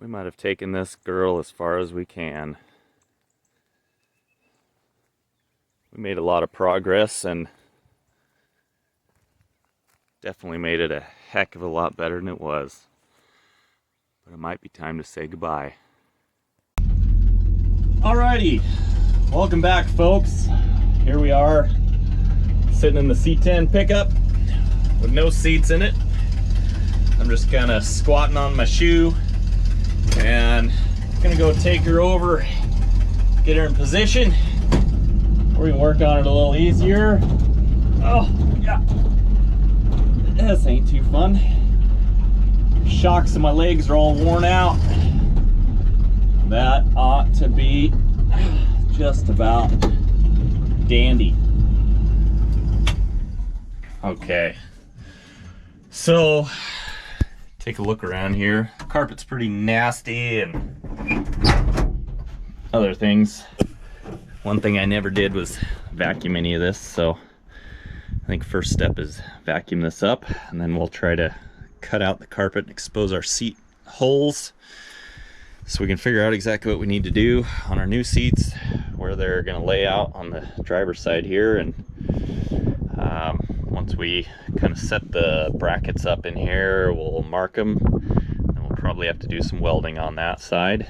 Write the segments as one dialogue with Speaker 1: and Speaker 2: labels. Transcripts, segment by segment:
Speaker 1: We might have taken this girl as far as we can. We made a lot of progress and definitely made it a heck of a lot better than it was. But it might be time to say goodbye. Alrighty, welcome back folks. Here we are, sitting in the C10 pickup with no seats in it. I'm just kind of squatting on my shoe and gonna go take her over, get her in position. We can work on it a little easier. Oh, yeah. This ain't too fun. Shocks in my legs are all worn out. That ought to be just about dandy. Okay. So, take a look around here. The carpet's pretty nasty and other things. One thing I never did was vacuum any of this, so I think first step is vacuum this up, and then we'll try to cut out the carpet and expose our seat holes so we can figure out exactly what we need to do on our new seats, where they're going to lay out on the driver's side here. And once we kind of set the brackets up in here, we'll mark them, and we'll probably have to do some welding on that side.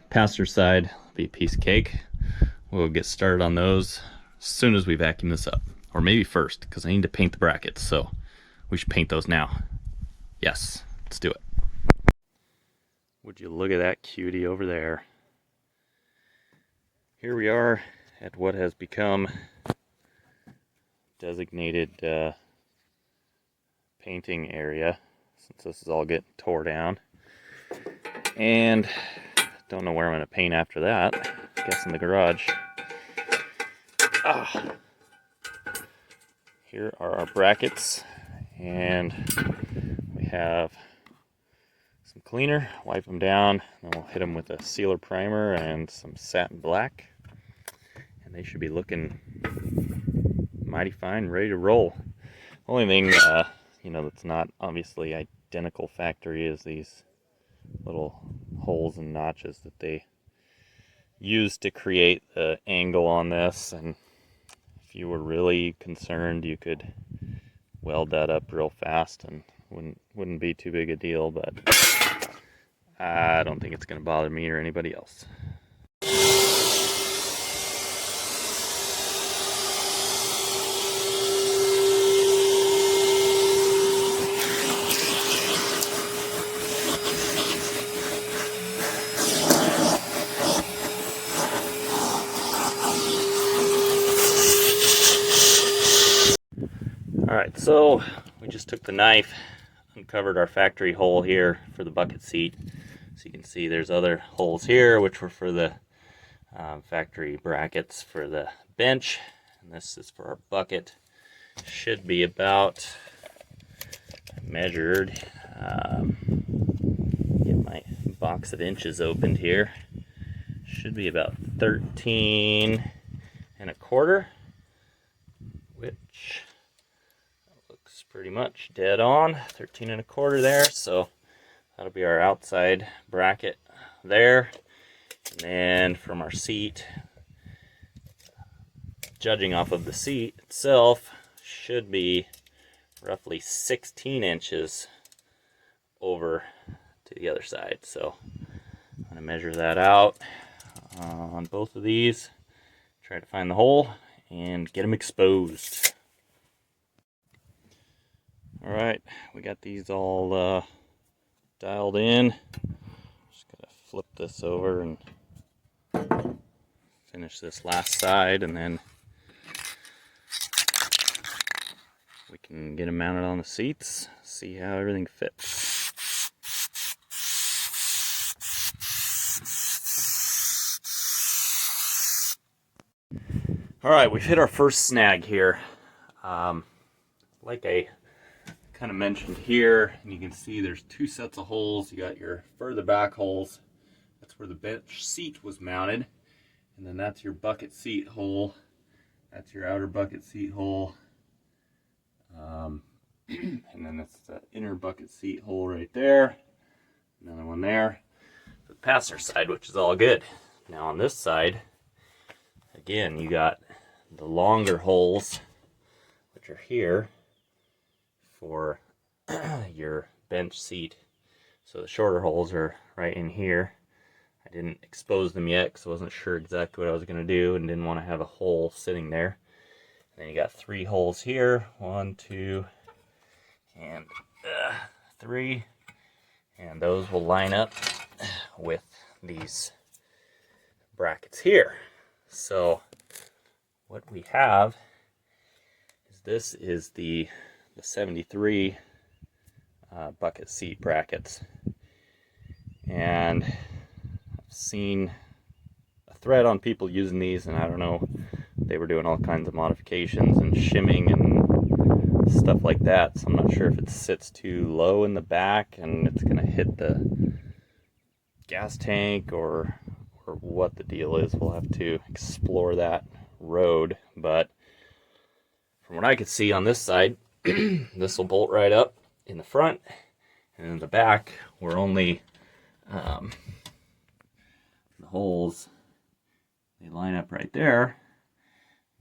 Speaker 1: Passenger side will be a piece of cake. We'll get started on those as soon as we vacuum this up, or maybe first, because I need to paint the brackets, so we should paint those now. Yes, let's do it. Would you look at that cutie over there? Here we are at what has become designated painting area, since this is all getting tore down. And don't know where I'm going to paint after that. I guess in the garage. Here are our brackets, and we have some cleaner. Wipe them down, and we'll hit them with a sealer primer and some satin black, and they should be looking mighty fine, ready to roll. Only thing that's not obviously identical factory is these little holes and notches that they use to create the angle on this. And if you were really concerned, you could weld that up real fast and wouldn't be too big a deal, but I don't think it's going to bother me or anybody else. Alright, so we just took the knife, uncovered our factory hole here for the bucket seat. So you can see there's other holes here, which were for the factory brackets for the bench. And this is for our bucket. Should be about measured. Get my box of inches opened here. Should be about 13 1/4, which pretty much dead on. 13 1/4 there, so that'll be our outside bracket there. And then from our seat, judging off of the seat itself, should be roughly 16 inches over to the other side. So I'm going to measure that out on both of these, try to find the hole and get them exposed. Alright, we got these all dialed in. Just gotta flip this over and finish this last side, and then we can get them mounted on the seats, see how everything fits. Alright, we've hit our first snag here. Like I kind of mentioned here, and you can see there's two sets of holes. You got your further back holes, that's where the bench seat was mounted, and then that's your bucket seat hole, that's your outer bucket seat hole, and then that's the inner bucket seat hole right there, another one there. passenger side, which is all good. Now on this side, again, you got the longer holes, which are here for your bench seat. So the shorter holes are right in here. I didn't expose them yet because I wasn't sure exactly what I was going to do and didn't want to have a hole sitting there. And then you got 3 holes here, 1, 2, and 3. And those will line up with these brackets here. So what we have is this is the 73 bucket seat brackets. And I've seen a thread on people using these, and I don't know, they were doing all kinds of modifications and shimming and stuff like that. So I'm not sure if it sits too low in the back and it's going to hit the gas tank or what the deal is. We'll have to explore that road. But from what I could see on this side, this will bolt right up in the front, and in the back we're only the holes, they line up right there,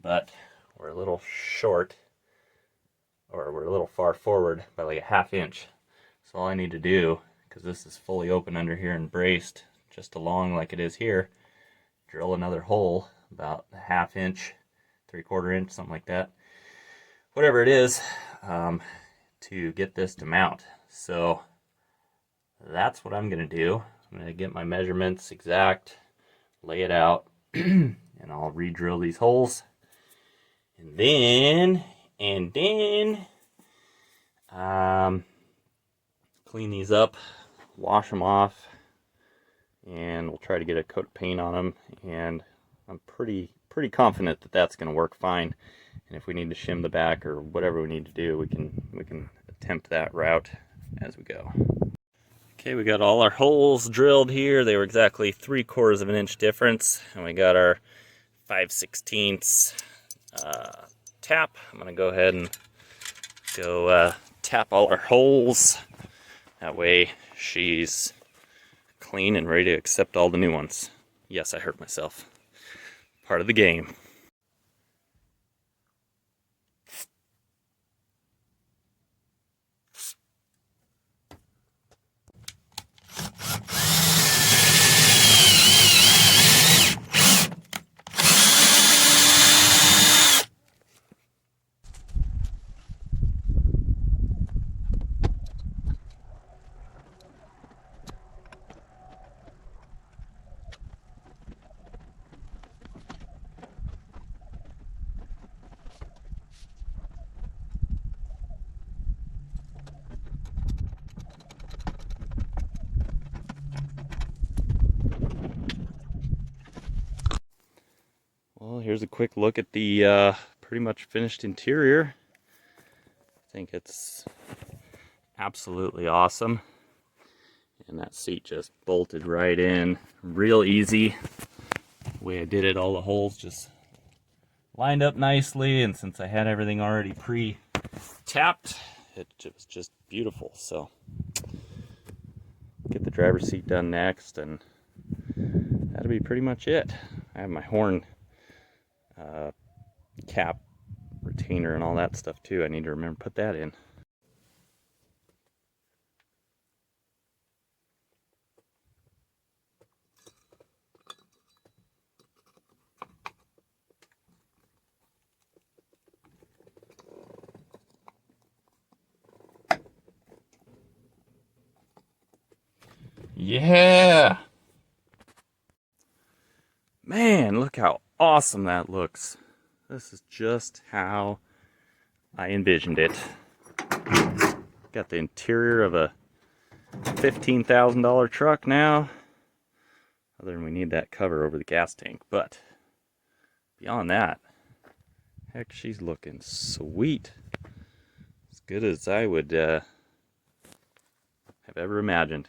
Speaker 1: but we're a little short, or we're a little far forward by like a 1/2 inch. So all I need to do, because this is fully open under here and braced just along like it is here, drill another hole about a 1/2 inch, 3/4 inch, something like that, whatever it is, to get this to mount. So that's what I'm going to do. I'm going to get my measurements exact, lay it out, and I'll re-drill these holes. And then clean these up, wash them off, and we'll try to get a coat of paint on them. And I'm pretty confident that that's going to work fine. And if we need to shim the back or whatever we need to do, we can attempt that route as we go. Okay, we got all our holes drilled here. They were exactly 3/4 of an inch difference, and we got our 5/16 tap. I'm gonna go ahead and tap all our holes. That way she's clean and ready to accept all the new ones. Yes, I hurt myself. Part of the game. Well, here's a quick look at the pretty much finished interior. I think it's absolutely awesome. And that seat just bolted right in, real easy. The way I did it, all the holes just lined up nicely, and since I had everything already pre-tapped, it was just beautiful. So, get the driver's seat done next, and that'll be pretty much it. I have my horn cap retainer and all that stuff too. I need to remember to put that in. Yeah! Man, look how awesome that looks. This is just how I envisioned it. Got the interior of a $15,000 truck now. Other than we need that cover over the gas tank, but beyond that, heck, she's looking sweet. As good as I would have ever imagined.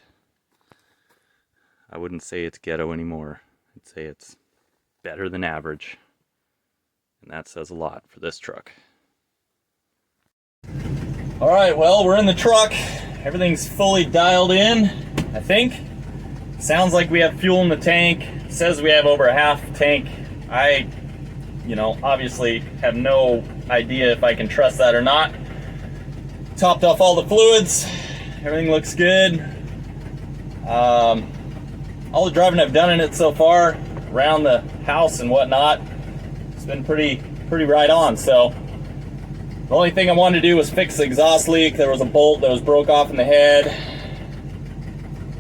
Speaker 1: I wouldn't say it's ghetto anymore. I'd say it's better than average. And that says a lot for this truck. All right, well, we're in the truck. Everything's fully dialed in, I think. Sounds like we have fuel in the tank. Says we have over a half tank. I, obviously have no idea if I can trust that or not. Topped off all the fluids. Everything looks good. All the driving I've done in it so far, around the house and whatnot, it's been pretty right on. So the only thing I wanted to do was fix the exhaust leak. There was a bolt that was broke off in the head.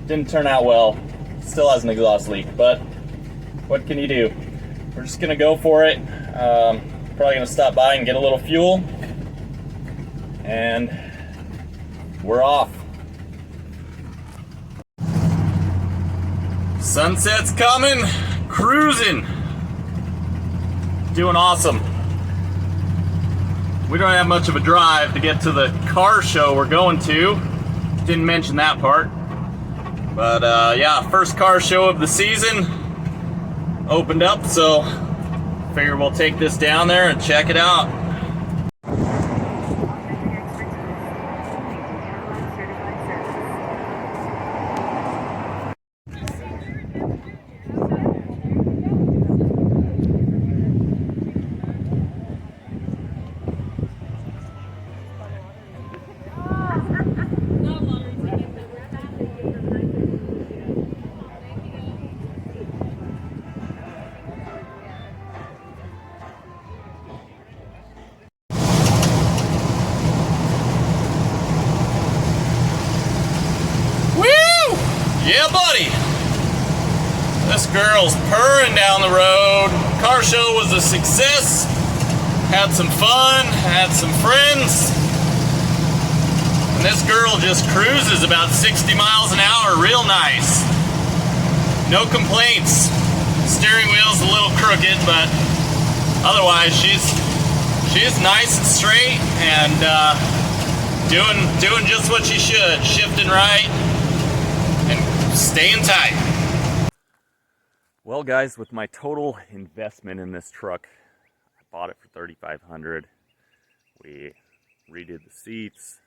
Speaker 1: Didn't turn out well. Still has an exhaust leak, but what can you do? We're just gonna go for it. Probably gonna stop by and get a little fuel, and we're off. Sunset's coming, cruising, doing awesome. We don't have much of a drive to get to the car show we're going to. Didn't mention that part. But yeah, first car show of the season opened up, so figure we'll take this down there and check it out. Yeah, buddy. This girl's purring down the road. Car show was a success. Had some fun, had some friends. And this girl just cruises about 60 miles an hour, real nice. No complaints. Steering wheel's a little crooked, but otherwise she's nice and straight and doing just what she should, shifting right and staying tight. Well, guys, with my total investment in this truck, I bought it for $3,500. We redid the seats,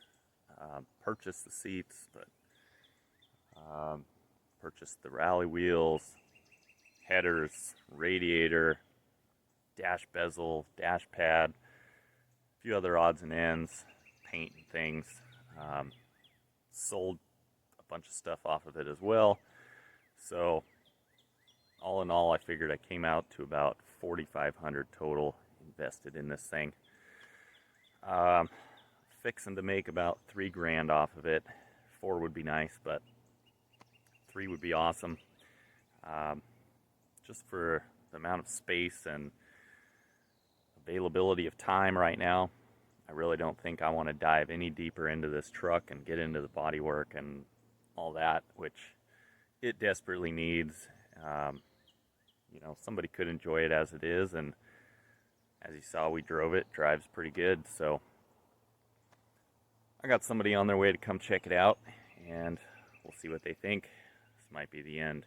Speaker 1: purchased the seats, but purchased the rally wheels, headers, radiator, dash bezel, dash pad, a few other odds and ends, paint and things. Sold a bunch of stuff off of it as well. So all in all, I figured I came out to about $4,500 total invested in this thing. Fixing to make about $3,000 off of it. 4 would be nice, but 3 would be awesome. Just for the amount of space and availability of time right now, I really don't think I want to dive any deeper into this truck and get into the bodywork and all that, which it desperately needs. You know, somebody could enjoy it as it is, and as you saw, we drove it. Drives pretty good, so I got somebody on their way to come check it out, and we'll see what they think. This might be the end.